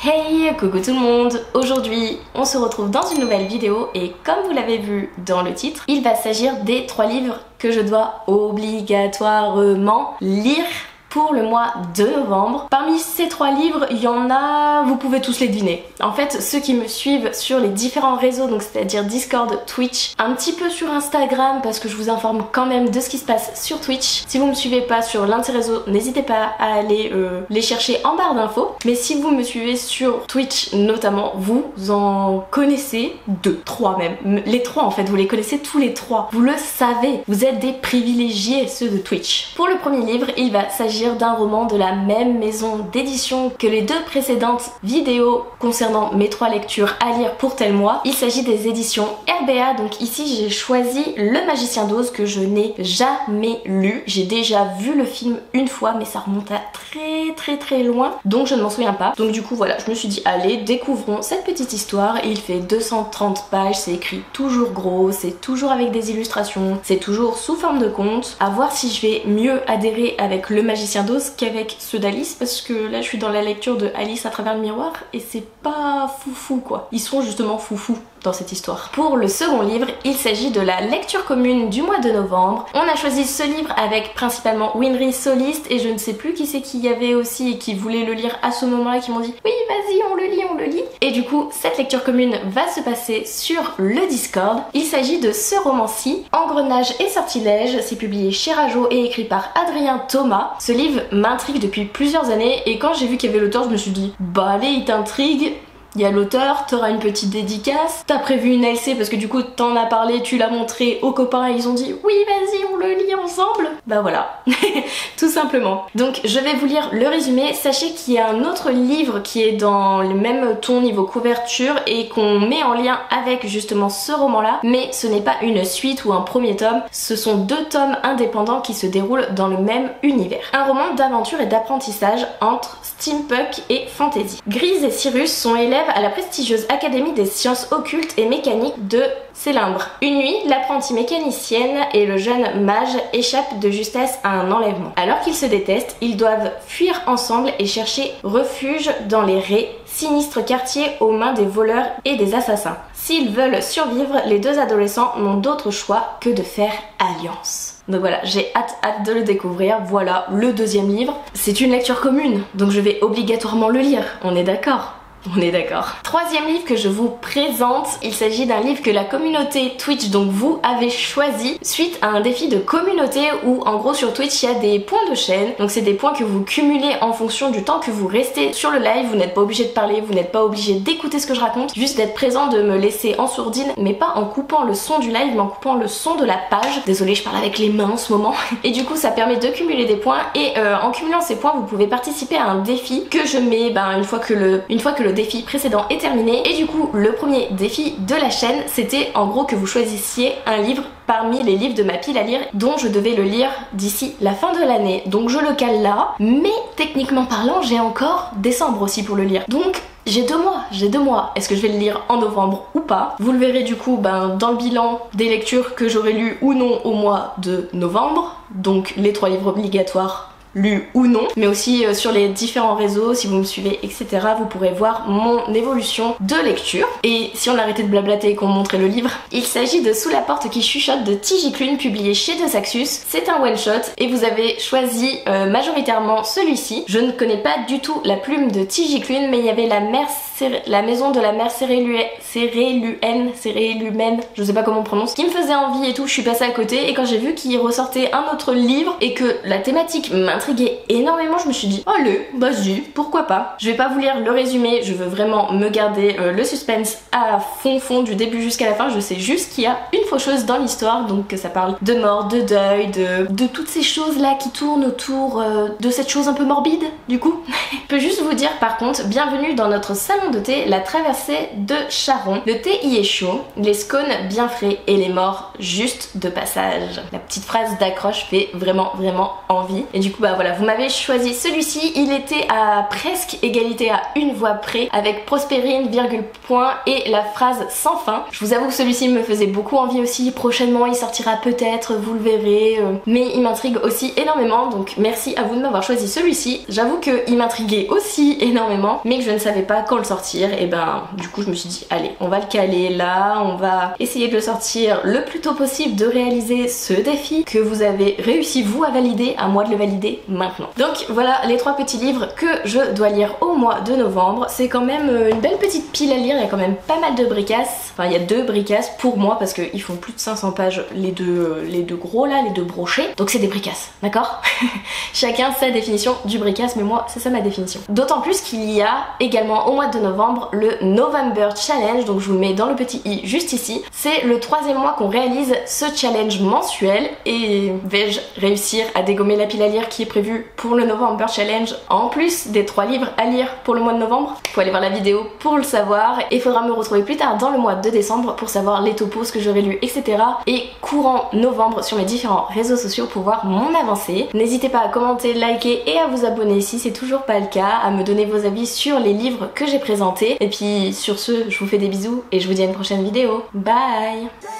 Hey, coucou tout le monde! Aujourd'hui, on se retrouve dans une nouvelle vidéo et comme vous l'avez vu dans le titre, il va s'agir des 3 livres que je dois obligatoirement lire pour le mois de novembre. Parmi ces 3 livres, il y en a, vous pouvez tous les deviner. En fait, ceux qui me suivent sur les différents réseaux, donc c'est-à-dire Discord, Twitch, un petit peu sur Instagram parce que je vous informe quand même de ce qui se passe sur Twitch. Si vous me suivez pas sur l'un de ces réseaux, n'hésitez pas à aller les chercher en barre d'infos. Mais si vous me suivez sur Twitch notamment, vous en connaissez 2, 3 même. Les 3 en fait, vous les connaissez tous les 3. Vous le savez, vous êtes des privilégiés ceux de Twitch. Pour le premier livre, il va s'agir d'un roman de la même maison d'édition que les 2 précédentes vidéos concernant mes 3 lectures à lire pour tel mois. Il s'agit des éditions RBA, donc ici j'ai choisi Le Magicien d'Oz que je n'ai jamais lu. J'ai déjà vu le film une fois mais ça remonte à très loin, donc je ne m'en souviens pas. Donc du coup voilà, je me suis dit allez, découvrons cette petite histoire. Il fait 230 pages, c'est écrit toujours gros, c'est toujours avec des illustrations, c'est toujours sous forme de conte. À voir si je vais mieux adhérer avec Le Magicien d'Oz qu'avec ceux d'Alice, parce que là je suis dans la lecture de Alice à travers le miroir et c'est pas foufou quoi. Ils sont justement foufou dans cette histoire. Pour le second livre, il s'agit de la lecture commune du mois de novembre. On a choisi ce livre avec principalement Winry Soliste et je ne sais plus qui c'est qui y avait aussi et qui voulait le lire à ce moment-là, qui m'ont dit oui vas-y on le lit. Et du coup cette lecture commune va se passer sur le Discord. Il s'agit de ce roman-ci, Engrenage et sortilège. C'est publié chez Rajo et écrit par Adrien Thomas. Ce livre m'intrigue depuis plusieurs années et quand j'ai vu qu'il y avait l'auteur, je me suis dit bah allez, il t'intrigue. Il y a l'auteur, t'auras une petite dédicace, t'as prévu une LC parce que du coup t'en as parlé, tu l'as montré aux copains et ils ont dit oui vas-y on le lit ensemble. Bah voilà, tout simplement. Donc je vais vous lire le résumé. Sachez qu'il y a un autre livre qui est dans le même ton niveau couverture et qu'on met en lien avec justement ce roman-là, mais ce n'est pas une suite ou un premier tome, ce sont 2 tomes indépendants qui se déroulent dans le même univers. Un roman d'aventure et d'apprentissage entre steampunk et fantasy. Grise et Cyrus sont élèves à la prestigieuse Académie des sciences occultes et mécaniques de Célindre. Une nuit, l'apprentie mécanicienne et le jeune mage échappent de justesse à un enlèvement. Alors qu'ils se détestent, ils doivent fuir ensemble et chercher refuge dans les raies, sinistres quartiers aux mains des voleurs et des assassins. S'ils veulent survivre, les 2 adolescents n'ont d'autre choix que de faire alliance. Donc voilà, j'ai hâte de le découvrir. Voilà, le 2e livre. C'est une lecture commune, donc je vais obligatoirement le lire, on est d'accord? On est d'accord. 3e livre que je vous présente, il s'agit d'un livre que la communauté Twitch, donc vous, avez choisi suite à un défi de communauté où en gros sur Twitch il y a des points de chaîne. Donc c'est des points que vous cumulez en fonction du temps que vous restez sur le live. Vous n'êtes pas obligé de parler, vous n'êtes pas obligé d'écouter ce que je raconte, juste d'être présent, de me laisser en sourdine, mais pas en coupant le son du live, mais en coupant le son de la page. Désolée, je parle avec les mains en ce moment. Et du coup ça permet de cumuler des points et en cumulant ces points vous pouvez participer à un défi que je mets une fois que le défi précédent est terminé. Et du coup le premier défi de la chaîne c'était en gros que vous choisissiez un livre parmi les livres de ma pile à lire dont je devais le lire d'ici la fin de l'année. Donc je le cale là, mais techniquement parlant j'ai encore décembre aussi pour le lire. Donc j'ai 2 mois. Est-ce que je vais le lire en novembre ou pas? Vous le verrez du coup dans le bilan des lectures que j'aurai lues ou non au mois de novembre. Donc les 3 livres obligatoires lu ou non, mais aussi sur les différents réseaux, si vous me suivez, etc. vous pourrez voir mon évolution de lecture. Et si on arrêtait de blablater et qu'on montrait le livre, il s'agit de Sous la porte qui chuchote de Tigiclune, Clune, publié chez De Saxus. C'est un one shot et vous avez choisi majoritairement celui-ci. Je ne connais pas du tout la plume de Tigiclune, mais il y avait la maison de la mère Cérélumen, je sais pas comment on prononce, qui me faisait envie et tout. Je suis passée à côté et quand j'ai vu qu'il ressortait un autre livre et que la thématique m'intriguait énormément, je me suis dit allez, vas-y, pourquoi pas. Je vais pas vous lire le résumé, je veux vraiment me garder le suspense à fond du début jusqu'à la fin. Je sais juste qu'il y a une faucheuse dans l'histoire, donc que ça parle de mort, de deuil, de toutes ces choses là qui tournent autour de cette chose un peu morbide du coup. Je peux juste vous dire par contre, bienvenue dans notre salon de thé, la traversée de Charon. Le thé y est chaud, les scones bien frais et les morts juste de passage. La petite phrase d'accroche fait vraiment envie. Et du coup bah voilà, vous m'avez choisi celui-ci. Il était à presque égalité à une voix près avec Prospérine, virgule point et la phrase sans fin. Je vous avoue que celui-ci me faisait beaucoup envie aussi. Prochainement il sortira peut-être, vous le verrez, mais il m'intrigue aussi énormément, donc merci à vous de m'avoir choisi celui-ci. J'avoue qu'il m'intriguait aussi énormément, mais que je ne savais pas quand le sortir, et ben du coup je me suis dit allez, on va le caler là, on va essayer de le sortir le plus tôt possible, de réaliser ce défi que vous avez réussi vous à valider, à moi de le valider maintenant. Donc voilà les 3 petits livres que je dois lire au mois de novembre. C'est quand même une belle petite pile à lire, il y a quand même pas mal de bricasses, enfin il y a 2 bricasses pour moi parce qu'ils font plus de 500 pages les deux gros là, les 2 brochets, donc c'est des bricasses, d'accord? Chacun sa définition du bricasse, mais moi c'est ça ma définition. D'autant plus qu'il y a également au mois de novembre le November Challenge, donc je vous le mets dans le petit i juste ici. C'est le 3e mois qu'on réalise ce challenge mensuel, et vais-je réussir à dégommer la pile à lire qui est prévue pour le November Challenge en plus des 3 livres à lire pour le mois de novembre? Faut aller voir la vidéo pour le savoir, et il faudra me retrouver plus tard dans le mois de décembre pour savoir les topos que j'aurai lus, etc. et courant novembre sur mes différents réseaux sociaux pour voir mon avancée. N'hésitez pas à commenter, liker et à vous abonner si c'est toujours pas le cas, à me donner vos avis sur les livres que j'ai présentés. Et puis sur ce, je vous fais des bisous et je vous dis à une prochaine vidéo. Bye!